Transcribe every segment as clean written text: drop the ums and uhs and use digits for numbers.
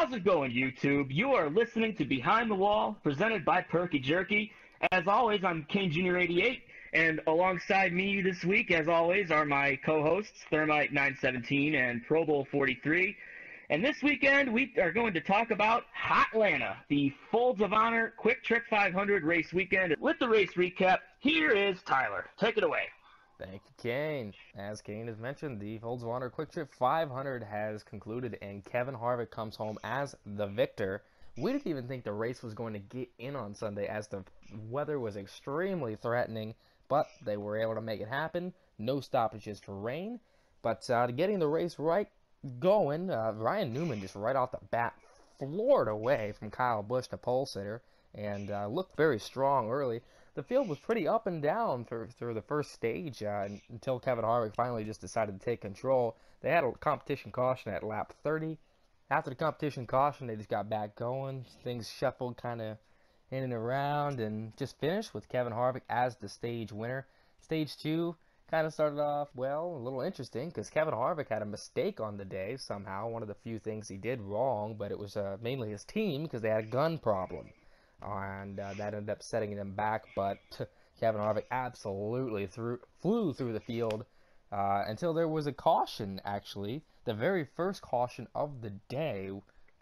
How's it going, YouTube? You are listening to Behind the Wall, presented by Perky Jerky. As always, I'm King Junior 88, and alongside me this week, as always, are my co-hosts, Thermite 917 and Pro Bowl 43. And this weekend, we are going to talk about Hotlanta, the Folds of Honor Quick Trip 500 race weekend. With the race recap, here is Tyler. Take it away. Thank you, Kane. As Kane has mentioned, the Folds of Honor Quick Trip 500 has concluded, and Kevin Harvick comes home as the victor. We didn't even think the race was going to get in on Sunday, as the weather was extremely threatening, but they were able to make it happen. No stoppages for rain, but getting the race going, Ryan Newman just right off the bat floored away from Kyle Busch, the pole sitter, and looked very strong early. The field was pretty up and down through the first stage until Kevin Harvick finally just decided to take control. They had a competition caution at lap 30. After the competition caution, they just got back going. Things shuffled kind of in and around and just finished with Kevin Harvick as the stage winner. Stage 2 kind of started off, well, a little interesting because Kevin Harvick had a mistake on the day somehow. One of the few things he did wrong, but it was mainly his team because they had a gun problem. And that ended up setting him back, but Kevin Harvick absolutely flew through the field until there was a caution, actually, the very first caution of the day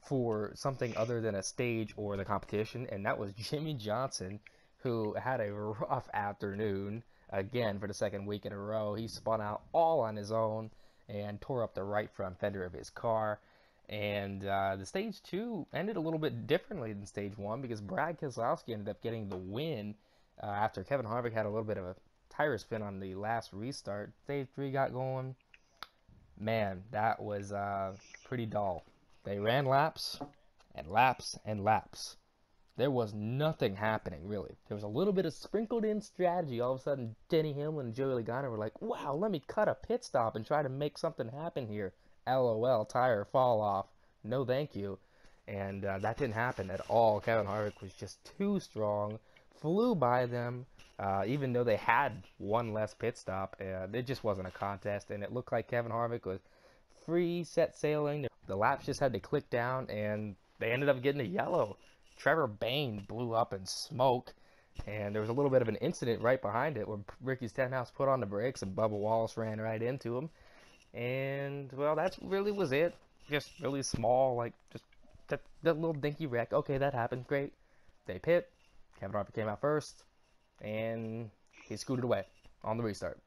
for something other than a stage or the competition, and that was Jimmy Johnson, who had a rough afternoon, again, for the second week in a row. He spun out all on his own and tore up the right front fender of his car. And the stage 2 ended a little bit differently than stage 1 because Brad Keselowski ended up getting the win after Kevin Harvick had a little bit of a tire spin on the last restart. Stage 3 got going. Man, that was pretty dull. They ran laps and laps and laps. There was nothing happening, really. There was a little bit of sprinkled in strategy. All of a sudden, Denny Hamlin and Joey Logano were like, wow, let me cut a pit stop and try to make something happen here. LOL, tire fall off. No thank you. And that didn't happen at all. Kevin Harvick was just too strong. Flew by them. Even though they had one less pit stop, it just wasn't a contest. And it looked like Kevin Harvick was free set sailing. The laps just had to click down, and they ended up getting a yellow. Trevor Bayne blew up in smoke. And there was a little bit of an incident right behind it where Ricky Stenhouse put on the brakes and Bubba Wallace ran right into him. And, well, that really was it. Just really small, like, just that little dinky wreck. Okay, that happened. Great. They pit. Kevin Harvick came out first. And he scooted away on the restart.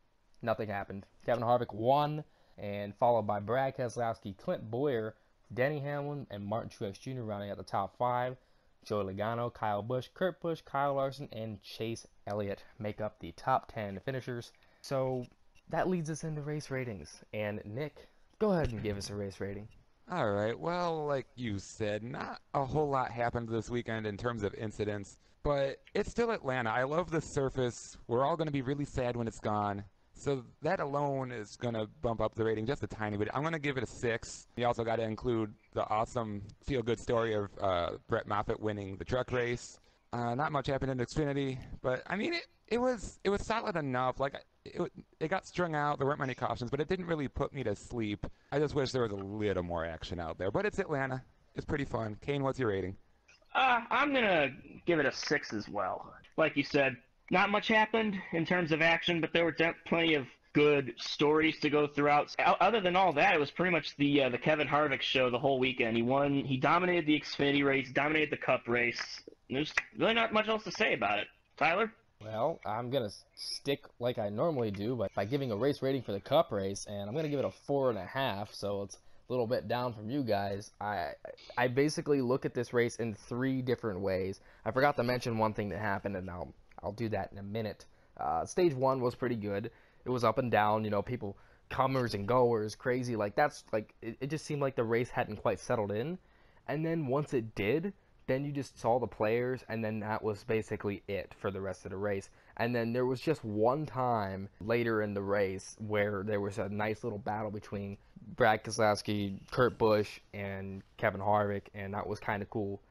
Nothing happened. Kevin Harvick won. And followed by Brad Keselowski, Clint Boyer, Denny Hamlin, and Martin Truex Jr. rounding out the top 5. Joey Logano, Kyle Busch, Kurt Busch, Kyle Larson, and Chase Elliott make up the top 10 finishers. So that leads us into race ratings. And Nick, go ahead and give us a race rating. All right, well, like you said, not a whole lot happened this weekend in terms of incidents, but it's still Atlanta. I love the surface. We're all going to be really sad when it's gone. So that alone is going to bump up the rating just a tiny bit. I'm going to give it a 6. You also got to include the awesome feel-good story of Brett Moffitt winning the truck race. Not much happened in Xfinity, but I mean, it was solid enough. Like, it got strung out. There weren't many cautions, but it didn't really put me to sleep. I just wish there was a little more action out there. But it's Atlanta. It's pretty fun. Kane, what's your rating? I'm going to give it a 6 as well. Like you said, not much happened in terms of action, but there were plenty of good stories to go throughout. Other than all that, it was pretty much the Kevin Harvick show the whole weekend. He won. He dominated the Xfinity race, dominated the Cup race. There's really not much else to say about it. Tyler? Well, I'm going to stick like I normally do by giving a race rating for the Cup race, and I'm going to give it a 4.5, so it's a little bit down from you guys. I basically look at this race in 3 different ways. I forgot to mention one thing that happened, and I'll do that in a minute. Stage 1 was pretty good. It was up and down, you know, people, comers and goers, crazy. Like, it just seemed like the race hadn't quite settled in. And then once it did, then you just saw the players, and then that was basically it for the rest of the race. And then there was just one time later in the race where there was a nice little battle between Brad Keselowski, Kurt Busch, and Kevin Harvick, and that was kind of cool.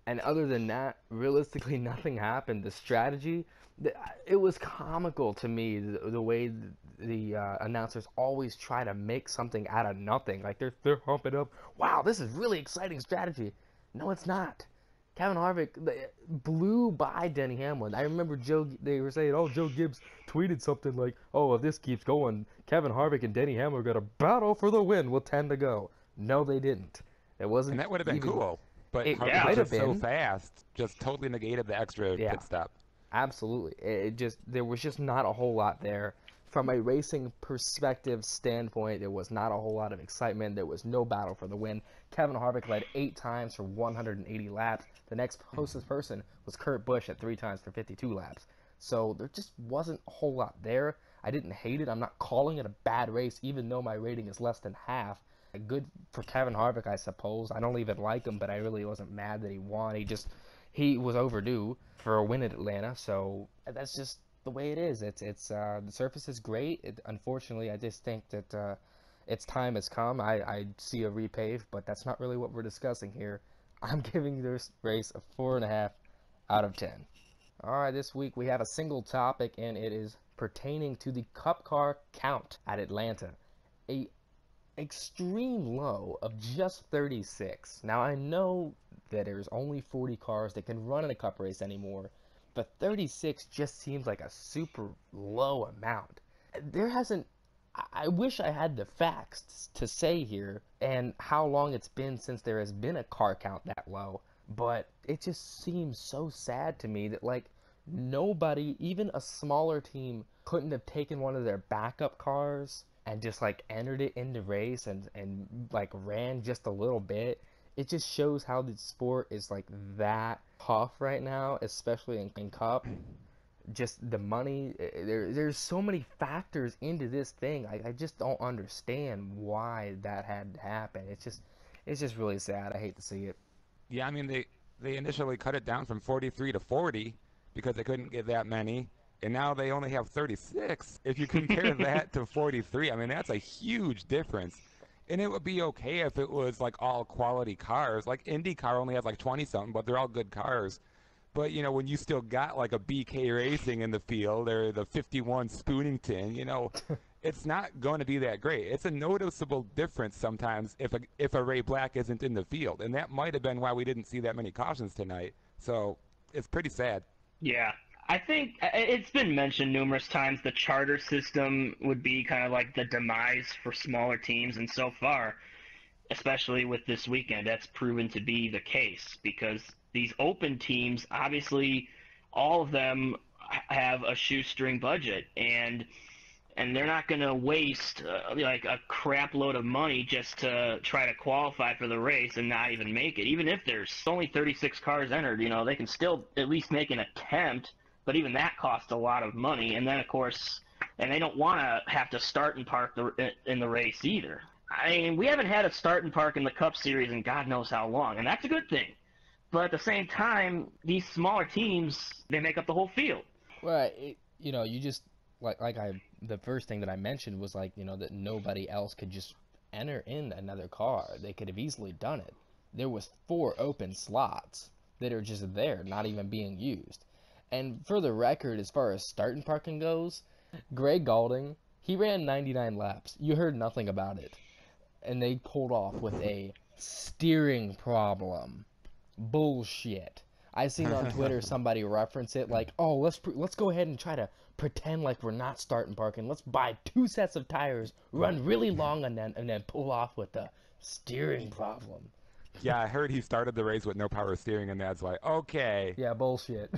And other than that, realistically, nothing happened. The strategy, it was comical to me, the way the announcers always try to make something out of nothing. Like they're humping up. Wow, this is really exciting strategy. No, it's not. Kevin Harvick blew by Denny Hamlin. I remember they were saying, oh, Joe Gibbs tweeted something like, oh, if this keeps going, Kevin Harvick and Denny Hamlin are going to battle for the win with 10 to go. No, they didn't. It wasn't. And that would have been cool. But It Harvick might was have just so been. fast, just totally negated the extra Yeah. pit stop. Absolutely. There was just not a whole lot there. From a racing perspective standpoint, there was not a whole lot of excitement. There was no battle for the win. Kevin Harvick led 8 times for 180 laps. The next closest person was Kurt Busch at 3 times for 52 laps. So there just wasn't a whole lot there. I didn't hate it. I'm not calling it a bad race, even though my rating is less than half. Good for Kevin Harvick, I suppose. I don't even like him, but I really wasn't mad that he won. He was overdue for a win at Atlanta, so that's just the way it is. The surface is great. Unfortunately, I just think that its time has come. I see a repave, but that's not really what we're discussing here. I'm giving this race a 4.5 out of 10. All right, this week we have a single topic, and it is pertaining to the Cup car count at Atlanta. A extreme low of just 36. Now, I know that there's only 40 cars that can run in a Cup race anymore, but 36 just seems like a super low amount. I wish I had the facts to say here and how long it's been since there has been a car count that low, but it just seems so sad to me that, like, nobody, even a smaller team, couldn't have taken one of their backup cars and just, like, entered it in the race and like, ran just a little bit. It just shows how the sport is, like, that tough right now, especially in Cup. Just the money, there's so many factors into this thing. I just don't understand why that had to happen. It's just really sad. I hate to see it. Yeah, I mean, they initially cut it down from 43 to 40 because they couldn't get that many, and now they only have 36. If you compare that to 43, I mean, that's a huge difference. And it would be okay if it was, like, all quality cars. Like, IndyCar only has, like, 20-something, but they're all good cars. But, you know, when you still got, like, a BK Racing in the field or the 51 Spoonington, you know, it's not going to be that great. It's a noticeable difference sometimes if a Ray Black isn't in the field. And that might have been why we didn't see that many cautions tonight. So it's pretty sad. Yeah. I think it's been mentioned numerous times the charter system would be kind of like the demise for smaller teams, and so far, especially with this weekend, that's proven to be the case because these open teams, obviously, all of them have a shoestring budget, and they're not going to waste like a crap load of money just to try to qualify for the race and not even make it. Even if there's only 36 cars entered, you know, they can still at least make an attempt. But even that costs a lot of money, and then, of course, and they don't want to have to start and park in the race either. I mean, we haven't had a start and park in the Cup Series in God knows how long, and that's a good thing. But at the same time, these smaller teams, they make up the whole field. Well, you just, the first thing that I mentioned was, like, you know, that nobody else could just enter in another car. They could have easily done it. There was 4 open slots that are just there, not even being used. And for the record, as far as start and parking goes, Greg Galding, he ran 99 laps. You heard nothing about it. And they pulled off with a steering problem. Bullshit. I seen on Twitter somebody reference it like, oh, let's go ahead and try to pretend like we're not start and parking. Let's buy 2 sets of tires, run really long and then pull off with the steering problem. Yeah, I heard he started the race with no power steering, and that's like, okay. Yeah, bullshit.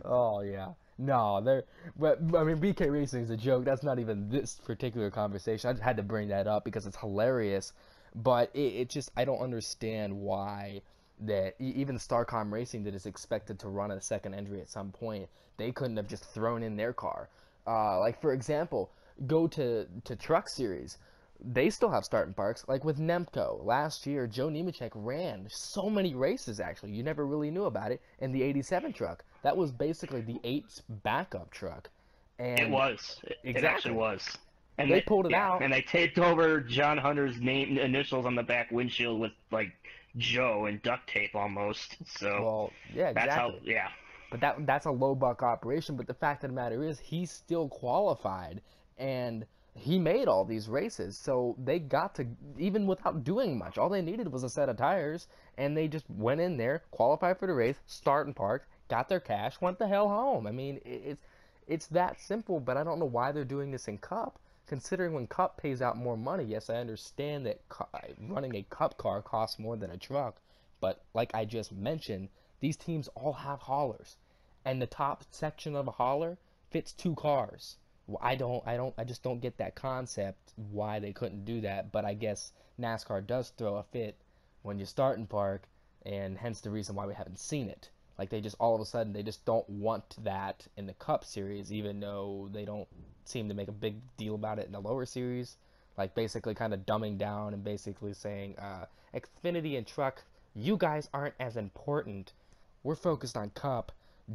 Oh, yeah. No, but, I mean, BK Racing is a joke. That's not even this particular conversation. I just had to bring that up because it's hilarious. But it just, I don't understand why that even Starcom Racing that is expected to run a second entry at some point, they couldn't have just thrown in their car. Like, for example, go to Truck Series. They still have start and parks. Like with Nemco, last year, Joe Nemechek ran so many races, actually. You never really knew about it in the 87 truck. That was basically the 8's backup truck. And it was. It actually was. And they pulled it out. And they taped over John Hunter's name initials on the back windshield with, like, Joe and duct tape almost. So well, yeah, exactly. That's how, yeah. But that's a low buck operation. But the fact of the matter is, he's still qualified, and he made all these races. So they got to, even without doing much, all they needed was a set of tires, and they just went in there, qualified for the race, start and park, got their cash, went the hell home. I mean, it's that simple. But I don't know why they're doing this in Cup. Considering when Cup pays out more money, yes, I understand that running a Cup car costs more than a truck. But like I just mentioned, these teams all have haulers, and the top section of a hauler fits 2 cars. I just don't get that concept why they couldn't do that. But I guess NASCAR does throw a fit when you start and park, and hence the reason why we haven't seen it. Like, they just all of a sudden they just don't want that in the Cup series, even though they don't seem to make a big deal about it in the lower series. Like, basically kind of dumbing down and basically saying, Xfinity and Truck, you guys aren't as important. We're focused on Cup.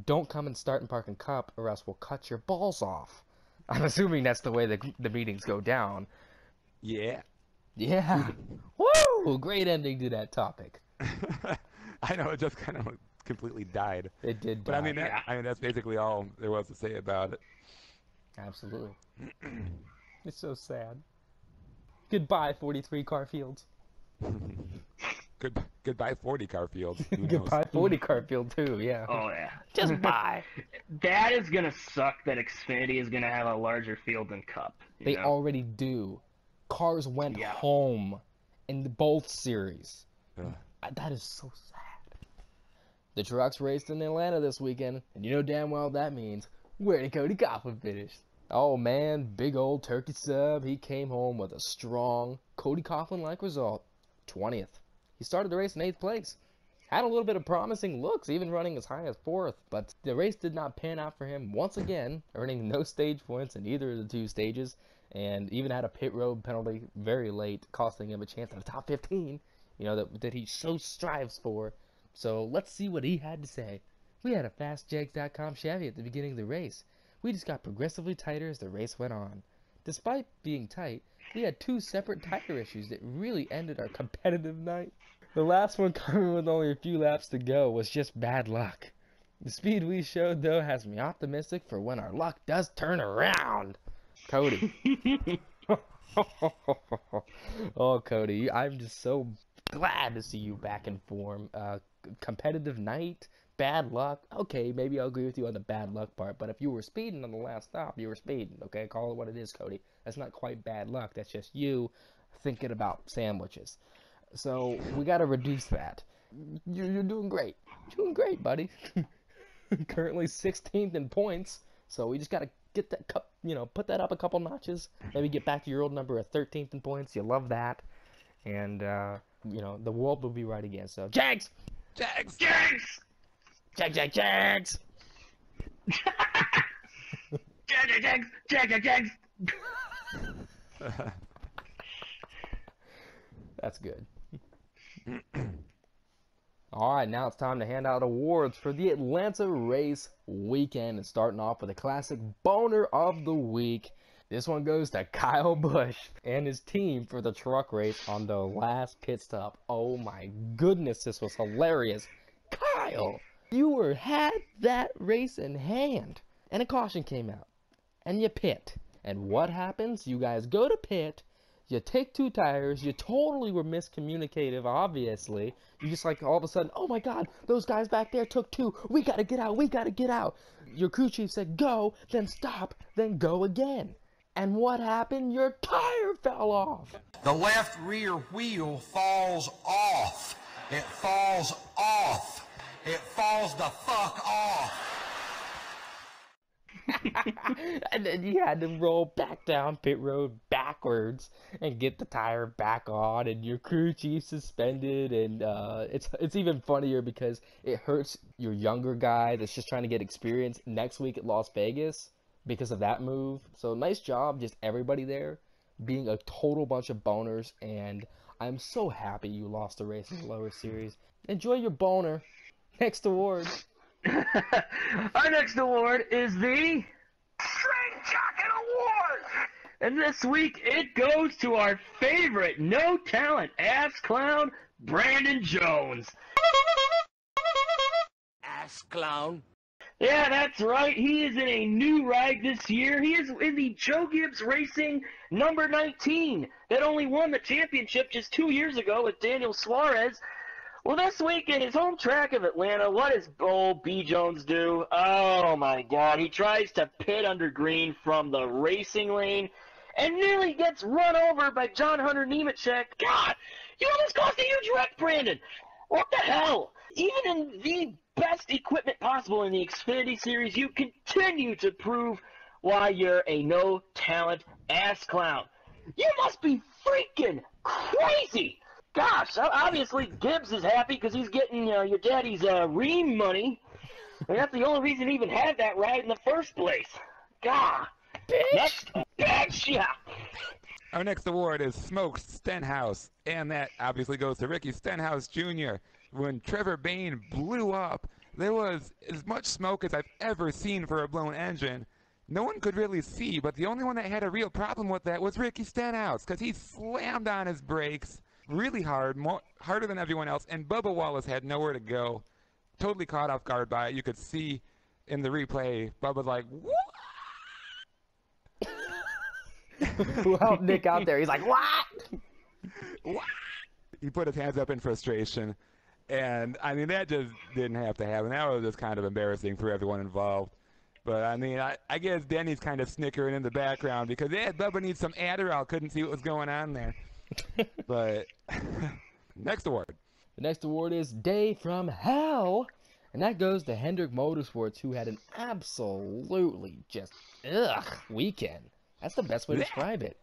Don't come and start and park in Cup, or else we'll cut your balls off. I'm assuming that's the way the meetings go down. Yeah. Yeah. Woo! Great ending to that topic. I know, it just kind of completely died. It did die. But I mean, that's basically all there was to say about it. Absolutely. It's so sad. Goodbye, 43 car fields. Goodbye, 40 car fields. Goodbye, 40 car field too. Yeah. Oh yeah. Just bye. That is gonna suck. That Xfinity is gonna have a larger field than Cup. They already do. Cars went home in both series. That is so sad. The trucks raced in Atlanta this weekend, and you know damn well that means where did Cody Coughlin finish? Oh man, big old turkey sub. He came home with a strong Cody Coughlin-like result, 20th. He started the race in 8th place. Had a little bit of promising looks, even running as high as 4th, but the race did not pan out for him once again, earning no stage points in either of the 2 stages, and even had a pit road penalty very late, costing him a chance at the top 15, you know, that he so strives for. So let's see what he had to say. We had a FastJags.com Chevy at the beginning of the race. We just got progressively tighter as the race went on. Despite being tight, we had 2 separate tire issues that really ended our competitive night. The last one, coming with only a few laps to go, was just bad luck. The speed we showed, though, has me optimistic for when our luck does turn around. Cody. Oh, Cody, I'm just so glad to see you back in form. Competitive night, bad luck. Okay, maybe I'll agree with you on the bad luck part, but if you were speeding on the last stop, you were speeding, okay? Call it what it is, Cody. That's not quite bad luck. That's just you thinking about sandwiches. So we got to reduce that. You're doing great. Doing great, buddy. Currently 16th in points, so we just got to get that cup, put that up a couple notches. Maybe get back to your old number of 13th in points. You love that. And, the world will be right again. So, Jags! Jags! Jags! Jags! Jags! Jags! That's good. Alright, now it's time to hand out awards for the Atlanta race weekend. And starting off with a classic boner of the week. This one goes to Kyle Busch and his team for the truck race on the last pit stop. Oh my goodness, this was hilarious. Kyle, you had that race in hand. And a caution came out. And you pit. And what happens? You guys go to pit. You take 2 tires. You totally were miscommunicative, obviously. You just all of a sudden, oh my God, those guys back there took 2. We got to get out. We got to get out. Your crew chief said go, then stop, then go again. And what happened? Your tire fell off. The left rear wheel falls off. It falls off. It falls the fuck off. And then you had to roll back down pit road backwards and get the tire back on, and your crew chief suspended. And it's even funnier because it hurts your younger guy that's just trying to get experience next week at Las Vegas because of that move. So nice job, just everybody there being a total bunch of boners, and I'm so happy you lost the race in the lower series. Enjoy your boner. Next award. Our next award is the Straight Jacket Award! And this week it goes to our favorite no-talent ass clown, Brandon Jones. Ass clown. Yeah, that's right. He is in a new ride this year. He is in the Joe Gibbs Racing number 19 that only won the championship just 2 years ago with Daniel Suarez. Well, this week in his home track of Atlanta, what does old B. Jones do? Oh, my God. He tries to pit under green from the racing lane and nearly gets run over by John Hunter Nemechek. God, you almost caused a huge wreck, Brandon. What the hell? Even in the best equipment possible in the Xfinity Series, you continue to prove why you're a no-talent ass clown. You must be freaking crazy. Gosh, obviously Gibbs is happy because he's getting your daddy's ream money. And that's the only reason he even had that ride in the first place. God. Next, bitch, yeah. Our next award is Smoke Stenhouse, and that obviously goes to Ricky Stenhouse Jr. When Trevor Bayne blew up, there was as much smoke as I've ever seen for a blown engine. No one could really see, but the only one that had a real problem with that was Ricky Stenhouse, because he slammed on his brakes really hard, harder than everyone else, and Bubba Wallace had nowhere to go. Totally caught off guard by it. You could see in the replay, Bubba's like, what? Who helped Nick out there? He's like, what? What? He put his hands up in frustration. And, I mean, that just didn't have to happen. That was just kind of embarrassing for everyone involved. But, I mean, I guess Denny's kind of snickering in the background because, yeah, Bubba needs some Adderall. Couldn't see what was going on there. But, next award. The next award is Day from Hell. And that goes to Hendrick Motorsports, who had an absolutely just, weekend. That's the best way to describe it.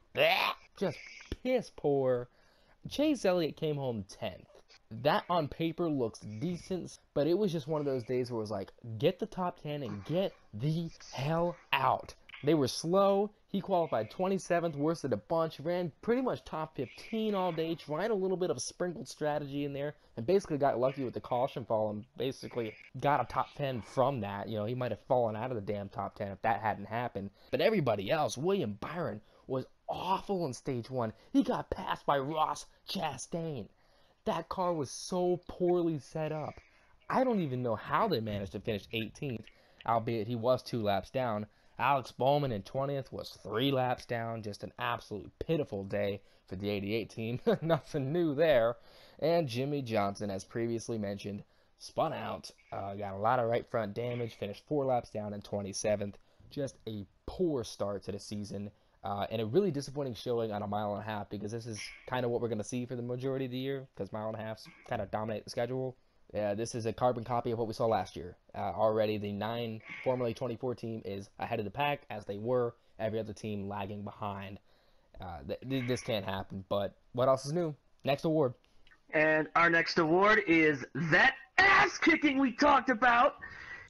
Just piss poor. Chase Elliott came home 10th. That on paper looks decent, but it was just one of those days where it was like, get the top 10 and get the hell out. They were slow. He qualified 27th, worst of the bunch, ran pretty much top 15 all day, tried a little bit of a sprinkled strategy in there, and basically got lucky with the caution fall and basically got a top 10 from that. You know, he might have fallen out of the damn top 10 if that hadn't happened. But everybody else, William Byron, was awful in stage 1. He got passed by Ross Chastain. That car was so poorly set up. I don't even know how they managed to finish 18th, albeit he was 2 laps down. Alex Bowman in 20th was 3 laps down. Just an absolutely pitiful day for the 88 team. Nothing new there. And Jimmy Johnson, as previously mentioned, spun out. Got a lot of right front damage. Finished 4 laps down in 27th. Just a poor start to the season. And a really disappointing showing on a mile and a half, because this is kind of what we're going to see for the majority of the year, because mile and a halves kind of dominate the schedule. This is a carbon copy of what we saw last year. Already the 9, formerly 24 team is ahead of the pack, as they were. Every other team lagging behind. This can't happen, but what else is new? Next award. And our next award is that ass kicking we talked about.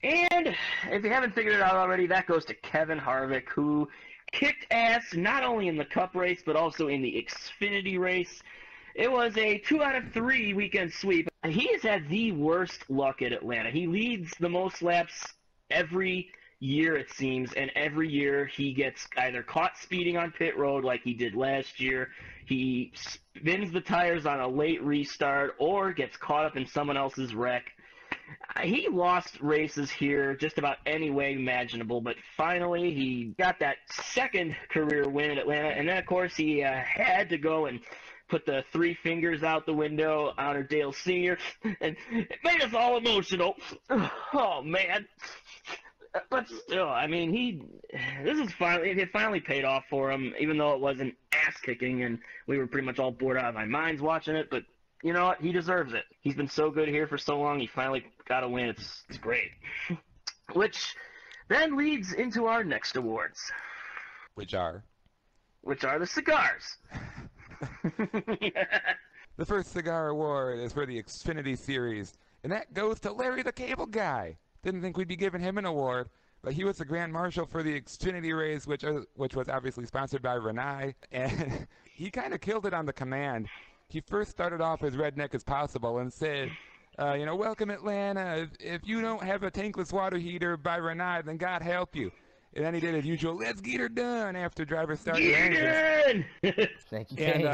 And if you haven't figured it out already, that goes to Kevin Harvick, who kicked ass not only in the Cup race, but also in the Xfinity race. It was a 2 out of 3 weekend sweep. He has had the worst luck at Atlanta. He leads the most laps every year, it seems, and every year he gets either caught speeding on pit road like he did last year, he spins the tires on a late restart, or gets caught up in someone else's wreck. He lost races here just about any way imaginable, but finally he got that second career win at Atlanta, and then, of course, he had to go and put the 3 fingers out the window, honor Dale Sr., and it made us all emotional. Oh, man. But still, I mean, it finally paid off for him, even though it wasn't ass-kicking, and we were pretty much all bored out of our minds watching it, but you know what? He deserves it. He's been so good here for so long, he finally got a win. It's great. Which then leads into our next awards. Which are the cigars. The first cigar award is for the Xfinity Series, and that goes to Larry the Cable Guy. Didn't think we'd be giving him an award, but he was the Grand Marshal for the Xfinity race, which was obviously sponsored by Renai, and he kind of killed it on the command. He first started off as redneck as possible and said, welcome Atlanta. If you don't have a tankless water heater by Renai, then God help you. And then he did his usual, let's get her done, after drivers start their engines. Thank you, Kane.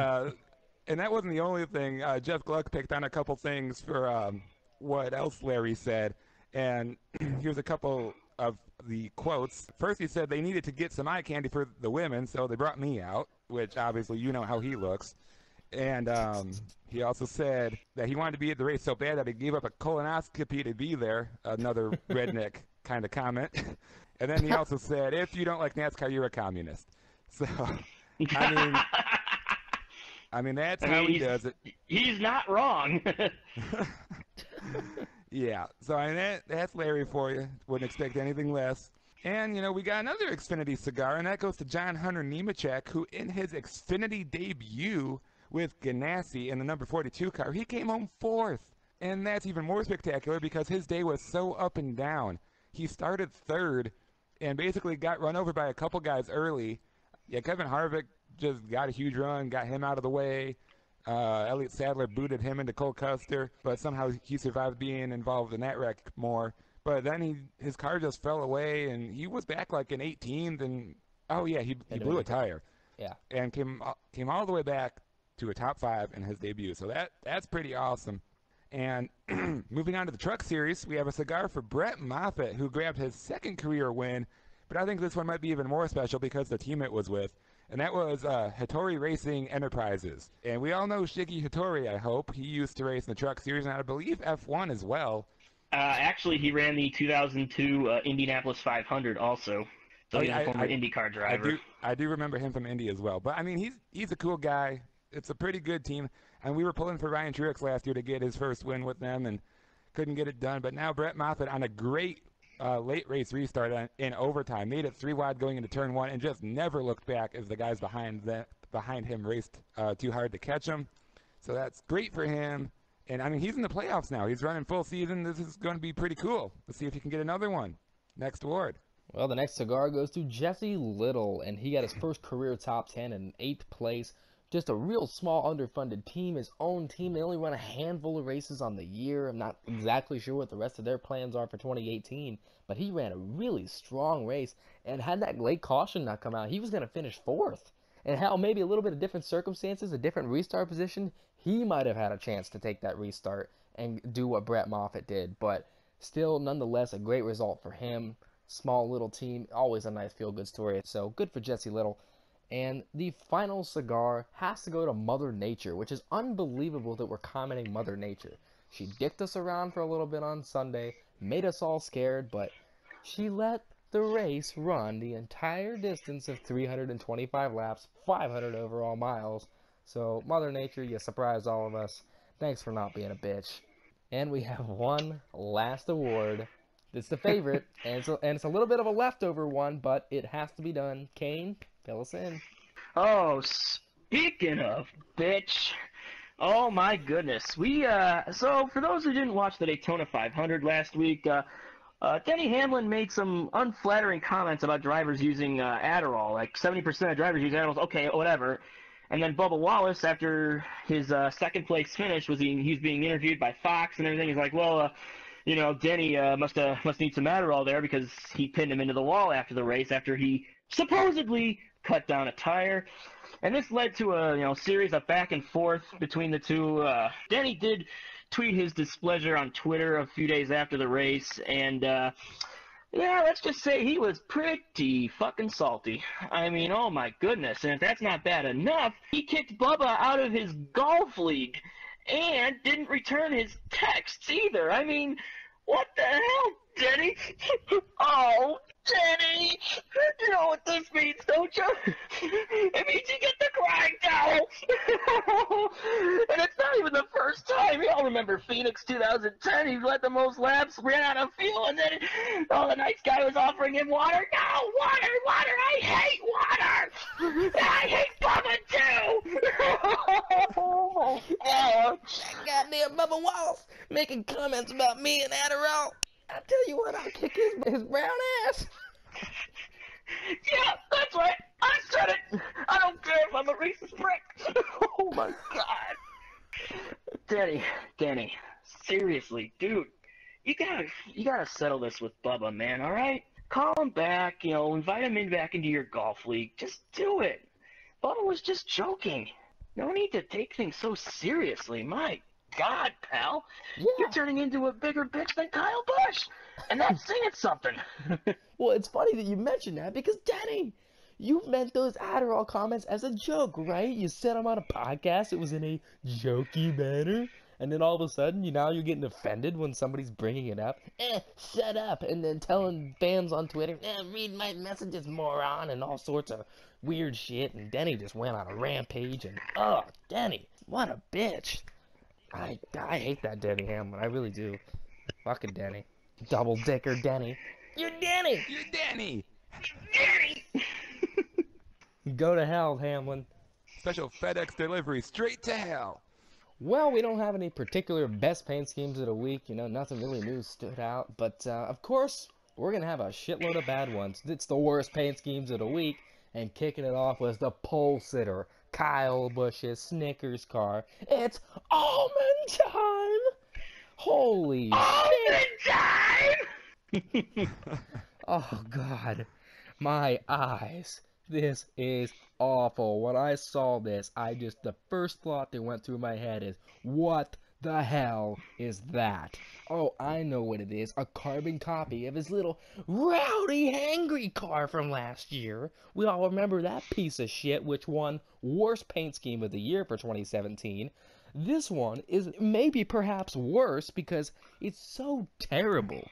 And that wasn't the only thing. Jeff Gluck picked on a couple things for what else Larry said. And here's a couple of the quotes. First, he said they needed to get some eye candy for the women, so they brought me out, which obviously you know how he looks. And he also said that he wanted to be at the race so bad that he gave up a colonoscopy to be there, another redneck kind of comment. And then he also said, if you don't like NASCAR, you're a communist. So, I mean that's how he does it. He's not wrong. Yeah, so I mean, that's Larry for you. Wouldn't expect anything less. And, you know, we got another Xfinity cigar, and that goes to John Hunter Nemechek, who in his Xfinity debut with Ganassi in the number 42 car, he came home 4th. And that's even more spectacular because his day was so up and down. He started 3rd and basically got run over by a couple guys early. Yeah, Kevin Harvick just got a huge run, got him out of the way. Elliott Sadler booted him into Cole Custer, but somehow he survived being involved in that wreck more. But then his car just fell away, and he was back like in 18th, and oh yeah, he blew a tire. Yeah. And came all the way back to a top 5 in his debut. So that's pretty awesome. And moving on to the Truck Series, we have a cigar for Brett Moffitt, who grabbed his 2nd career win. But I think this one might be even more special because the team it was with. And that was Hattori Racing Enterprises. And we all know Shiggy Hattori, I hope. He used to race in the Truck Series, and I believe F1 as well. Actually, he ran the 2002 Indianapolis 500 also. So he's a former IndyCar driver. I do remember him from Indy as well. But, I mean, he's a cool guy. It's a pretty good team. And we were pulling for Ryan Truex last year to get his first win with them and couldn't get it done. But now Brett Moffitt on a great late race restart in overtime, made it 3 wide going into turn 1, and just never looked back as the guys behind him raced too hard to catch him. So that's great for him. And I mean, he's in the playoffs now. He's running full season. This is going to be pretty cool. Let's see if he can get another one. Next award. Well, the next cigar goes to Jesse Little, and he got his first career top 10 in 8th place. Just a real small, underfunded team, his own team. They only run a handful of races on the year. I'm not exactly sure what the rest of their plans are for 2018, but he ran a really strong race, and had that late caution not come out, he was going to finish 4th. And how maybe a little bit of different circumstances, a different restart position, he might have had a chance to take that restart and do what Brett Moffitt did. But still, nonetheless, a great result for him. Small little team, always a nice feel-good story. So good for Jesse Little. And the final cigar has to go to Mother Nature, which is unbelievable that we're commenting Mother Nature. She dicked us around for a little bit on Sunday, made us all scared, but she let the race run the entire distance of 325 laps, 500 overall miles. So, Mother Nature, you surprised all of us. Thanks for not being a bitch. And we have one last award. It's the favorite, and it's a little bit of a leftover one, but it has to be done. Kane, fill us in. Oh, speaking of bitch, oh my goodness. So for those who didn't watch the Daytona 500 last week, Denny Hamlin made some unflattering comments about drivers using Adderall. Like 70% of drivers use Adderall. Okay, whatever. And then Bubba Wallace, after his second place finish, he was being interviewed by Fox and everything. He's like, well, you know, Denny must need some Adderall there because he pinned him into the wall after the race after he supposedly cut down a tire. And this led to a series of back and forth between the two. Denny did tweet his displeasure on Twitter a few days after the race, and yeah, let's just say he was pretty fucking salty. I mean, oh my goodness. And if that's not bad enough, he kicked Bubba out of his golf league and didn't return his texts either. I mean, what the hell, Denny? Oh, Denny! You know what this means, don't you? It means you get the crying towel! And it's not even the first time. Y'all remember Phoenix 2010. He led the most laps, ran out of fuel, and then the nice guy was offering him water. No, water! I hate water! I hate Bubba too! Goddamn Bubba Wallace making comments about me and Adderall. I tell you what, I'll kick his brown ass. Yeah, that's right. I said it. I don't care if I'm a racist prick. Oh my God. Denny, seriously, dude, you gotta settle this with Bubba, man. All right, call him back. Invite him back into your golf league. Just do it. Bubba was just joking. No need to take things so seriously. My God, pal, Yeah. You're turning into a bigger bitch than Kyle Busch. gosh! And that's saying something. Well, it's funny that you mentioned that because, Denny, you meant those Adderall comments as a joke, right? You said them on a podcast. It was in a jokey manner. And then all of a sudden, you're getting offended when somebody's bringing it up. Shut up. And then telling fans on Twitter, read my messages, moron, and all sorts of weird shit. And Denny just went on a rampage. And, Denny, what a bitch. I hate that Denny Hamlin. I really do. Fucking Denny. Double dicker Denny. You're Denny! You're Danny! Danny! Go to hell, Hamlin. Special FedEx delivery straight to hell. Well, we don't have any particular best paint schemes of the week. Nothing really new stood out. But, of course, we're going to have a shitload of bad ones. It's the worst paint schemes of the week. And kicking it off was the pole sitter, Kyle Busch's Snickers car. It's almond time! Holy shit! Time! Oh, God. My eyes. This is awful. When I saw this, the first thought that went through my head is, what the hell is that? Oh, I know what it is. A carbon copy of his little rowdy, hangry car from last year. We all remember that piece of shit, which won Worst Paint Scheme of the Year for 2017. This one is maybe perhaps worse because it's so terrible.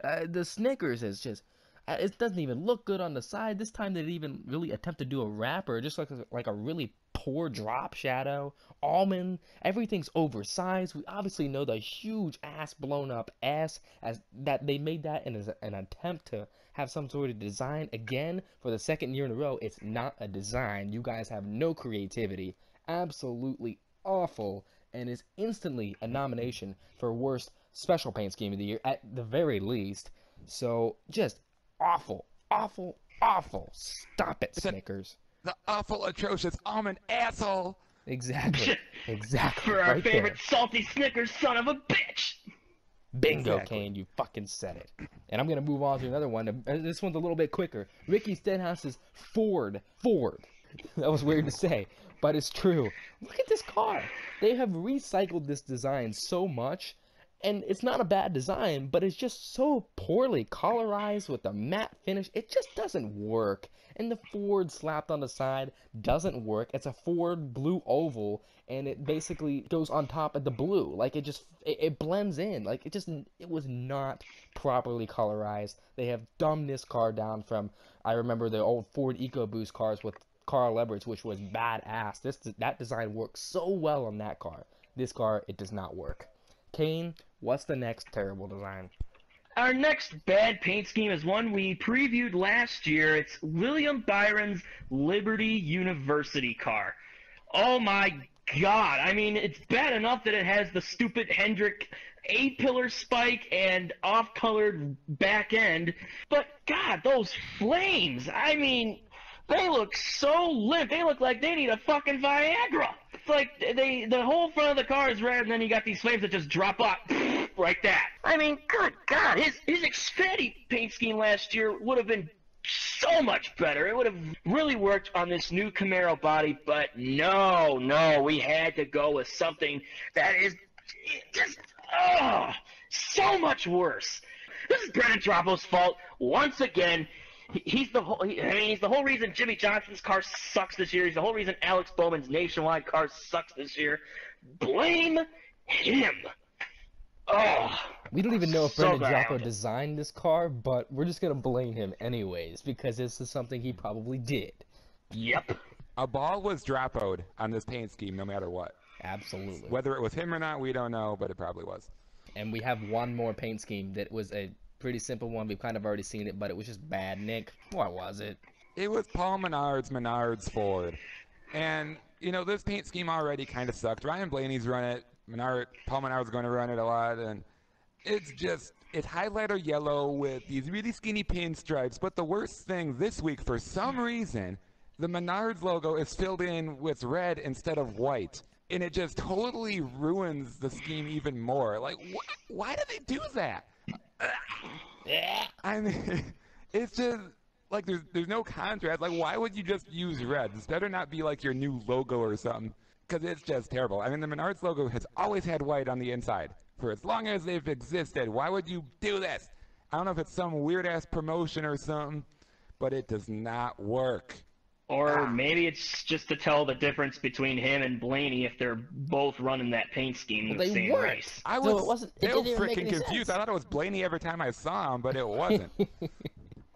The Snickers is just... it doesn't even look good on the side. This time they didn't even really attempt to do a wrapper. Just like a really poor drop shadow. Almond. Everything's oversized. We obviously know the huge ass blown up ass as that they made that in an attempt to have some sort of design. Again, for the second year in a row, it's not a design. You guys have no creativity. Absolutely awful. And is instantly a nomination for worst special paint scheme of the year at the very least. So just awful, awful, awful. Stop it, Snickers. The awful, atrocious almond asshole. Exactly. Exactly. For our right favorite there. salty Snickers son of a bitch! Bingo, Exactly. Kane. You fucking said it. And I'm going to move on to another one. This one's a little bit quicker. Ricky Stenhouse's Ford. That was weird to say, but it's true. Look at this car. They have recycled this design so much. And it's not a bad design, but it's just so poorly colorized with the matte finish. It just doesn't work. And the Ford slapped on the side doesn't work. It's a Ford blue oval, and it basically goes on top of the blue. Like, it blends in. Like, it was not properly colorized. They have dumbed this car down from, I remember the old Ford EcoBoost cars with Carl Edwards, which was badass. That design works so well on that car. This car, it does not work. Kane, what's the next terrible design? Our next bad paint scheme is one we previewed last year. It's William Byron's Liberty University car. Oh my god. I mean, it's bad enough that it has the stupid Hendrick A-pillar spike and off-colored back end. But god, those flames. I mean, they look so limp. They look like they need a fucking Viagra. It's like the whole front of the car is red, and then you got these flames that just drop off like that. I mean, good God, his Xfinity paint scheme last year would have been so much better. It would have really worked on this new Camaro body, but no, we had to go with something that is just, so much worse. This is Brennan Drapo's fault once again. He's the whole reason Jimmy Johnson's car sucks this year. He's the whole reason Alex Bowman's Nationwide car sucks this year. Blame him. Oh, we don't even know if so Brendan Drapo designed this car, but we're just going to blame him anyways, because this is something he probably did. Yep. A ball was Drapo'd on this paint scheme no matter what. Absolutely. Whether it was him or not, we don't know, but it probably was. And we have one more paint scheme that was a pretty simple one. We've kind of already seen it, but it was just bad. Nick, what was it? It was Paul Menard's Ford. And, this paint scheme already kind of sucked. Ryan Blaney's run it. Paul Menard's going to run it a lot. And it's highlighter yellow with these really skinny pinstripes. But the worst thing this week, for some reason, the Menards logo is filled in with red instead of white. And it just totally ruins the scheme even more. Like, why do they do that? I mean, it's just like there's no contrast. Like, why would you just use red? This better not be like your new logo or something, because it's just terrible. I mean, the Menards logo has always had white on the inside for as long as they've existed. Why would you do this? I don't know if it's some weird-ass promotion or something, but it does not work. Or maybe it's just to tell the difference between him and Blaney if they're both running that paint scheme in the They same weren't. race. I So was it wasn't- it still didn't even make freaking any confused. sense. I thought it was Blaney every time I saw him, but it wasn't.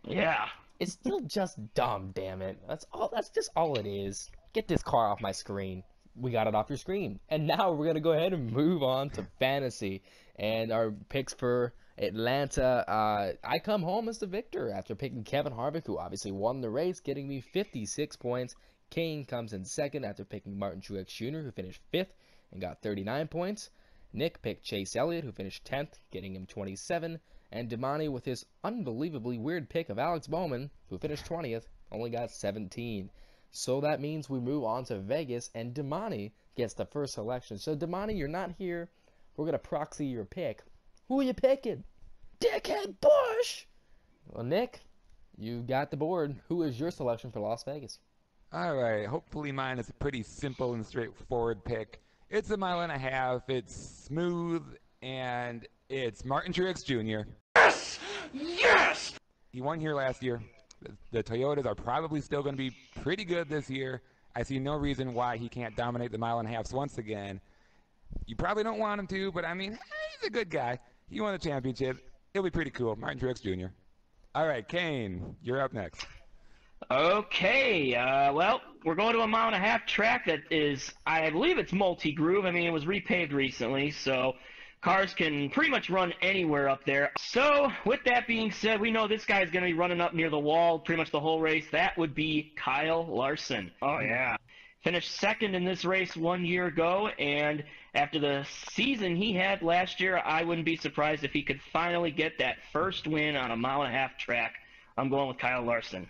Yeah. It's still just dumb, damn it. That's just all it is. Get this car off my screen. We got it off your screen. And now we're gonna go ahead and move on to fantasy and our picks for Atlanta. I come home as the victor after picking Kevin Harvick, who obviously won the race, getting me 56 points. Kane comes in second after picking Martin Truex Jr., who finished 5th and got 39 points. Nick picked Chase Elliott, who finished 10th, getting him 27. And Damani, with his unbelievably weird pick of Alex Bowman, who finished 20th, only got 17. So that means we move on to Vegas, and Damani gets the first selection. So Damani, you're not here. We're going to proxy your pick. Who are you picking? Dickhead Bush! Well, Nick, you got the board. Who is your selection for Las Vegas? All right, hopefully mine is a pretty simple and straightforward pick. It's a mile and a half, it's smooth, and it's Martin Truex Jr. Yes! Yes! He won here last year. The Toyotas are probably still going to be pretty good this year. I see no reason why he can't dominate the mile and a halves once again. You probably don't want him to, but I mean, he's a good guy. He won the championship. It'll be pretty cool. Martin Truex Jr. All right, Kane, you're up next. Okay, well, we're going to a mile and a half track that is, I believe it's multi-groove. I mean, it was repaved recently, so cars can pretty much run anywhere up there. So, with that being said, we know this guy is going to be running up near the wall pretty much the whole race. That would be Kyle Larson. Oh, yeah. Finished second in this race 1 year ago, and after the season he had last year, I wouldn't be surprised if he could finally get that first win on a mile and a half track. I'm going with Kyle Larson,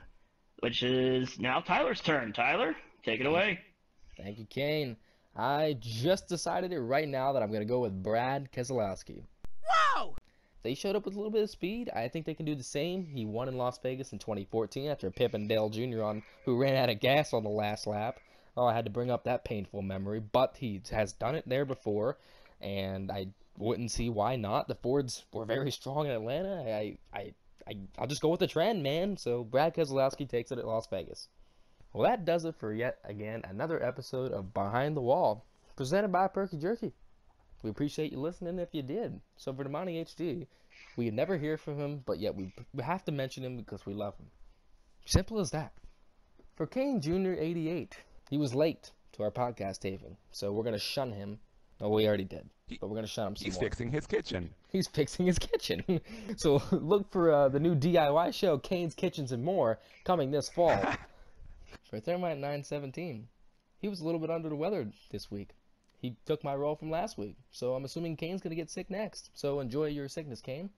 which is now Tyler's turn. Tyler, take it away. Thank you, Kane. I just decided it right now that I'm going to go with Brad Keselowski. Whoa! They showed up with a little bit of speed. I think they can do the same. He won in Las Vegas in 2014 after Pip and Dale Jr. who ran out of gas on the last lap. Oh, I had to bring up that painful memory, but he has done it there before, and I wouldn't see why not. The Fords were very strong in Atlanta. I'll just go with the trend, man. So Brad Keselowski takes it at Las Vegas. Well, that does it for yet again another episode of Behind the Wall, presented by Perky Jerky. We appreciate you listening if you did. So for Damani HD, we never hear from him, but yet we have to mention him because we love him. Simple as that. For Kane Jr. 88, he was late to our podcast taping, so we're going to shun him. Oh, we already did, but we're going to shun him some He's more. fixing his kitchen. He's fixing his kitchen. So look for the new DIY show, Kane's Kitchens and More, coming this fall. For Thermite 917, he was a little bit under the weather this week. He took my role from last week, so I'm assuming Kane's going to get sick next. So enjoy your sickness, Kane.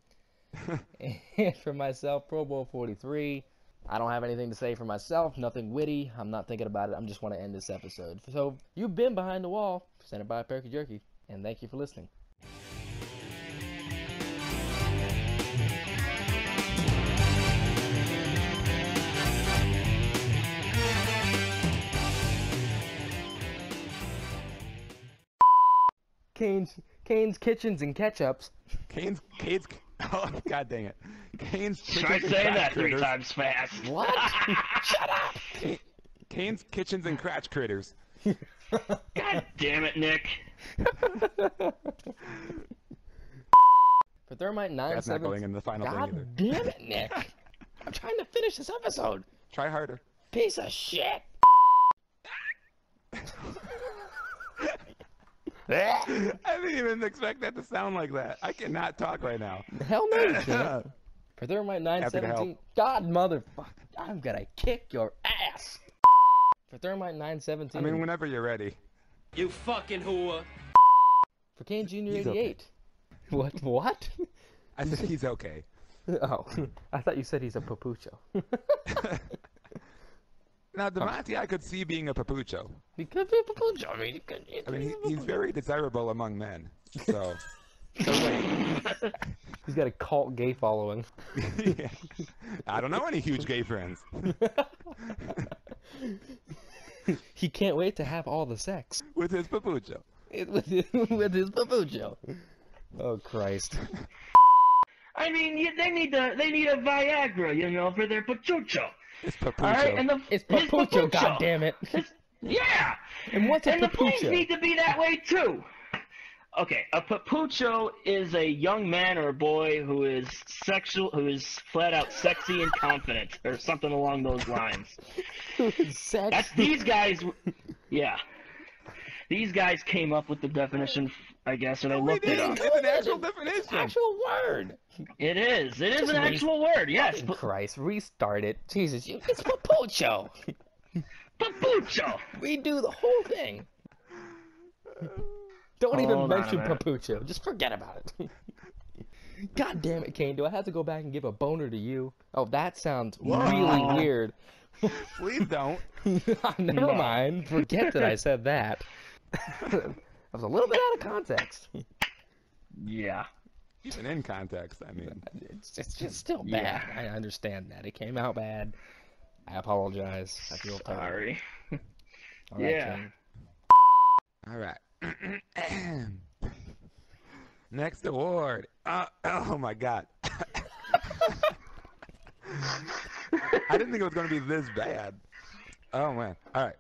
And for myself, Pro Bowl 43, I don't have anything to say for myself, nothing witty. I'm not thinking about it. I just want to end this episode. So you've been Behind the Wall, presented by Perky Jerky, and thank you for listening. Kane's Kitchens and Ketchups. Kane's, oh, god dang it. Kane's Try Kitchens and saying Crotch that 3 Critters. times fast. What? Shut up! Kane's Kitchens and Crotch Critters. God damn it, Nick. For Thermite That's not 917, going in the final God thing either. damn it, Nick! I'm trying to finish this episode. Try harder. Piece of shit. I didn't even expect that to sound like that. I cannot talk right now. Hell no, you can't. For Thermite Happy to 917, help. God motherfucker, I'm gonna kick your ass. For Thermite 917, I mean, whenever you're ready. You fucking whore. for Kane Jr. He's 88. What? I said he's okay. Oh, I thought you said he's a papucho. Now, Demonte, I could see being a papucho. He could be a papucho. I mean, he's very desirable among men. So, wait. He's got a cult gay following. Yeah. I don't know any huge gay friends. He can't wait to have all the sex With his papucho. with his papucho. Oh Christ. I mean, they need a Viagra, you know, for their pachucho. It's All right, Papucho. and It's his Papucho, goddammit. Yeah. And what's a And the planes Papucho? need to be that way too. Okay, a papucho is a young man or a boy who is flat out sexy and confident, or something along those lines. Sex. That's these guys. Yeah, these guys came up with the definition, I guess, and I looked it up. It's an actual definition. Actual word. It is. It is Just an actual word. Yes. Fucking Christ, restart it. Jesus, it's Papucho. Papucho. Redo the whole thing. Don't even Hold on a mention minute. Papucho. Just forget about it. God damn it, Kane. Do I have to go back and give a boner to you? Oh, that sounds really weird. Please don't. Never mind. Forget that I said that. That was a little bit out of context. Yeah. Even in context, I mean. It's just still bad. Yeah. I understand that. It came out bad. I apologize. I feel terrible. Sorry. All right, Yeah. Kane. All right. Next award. Oh my God. I didn't think it was going to be this bad. Oh man. All right.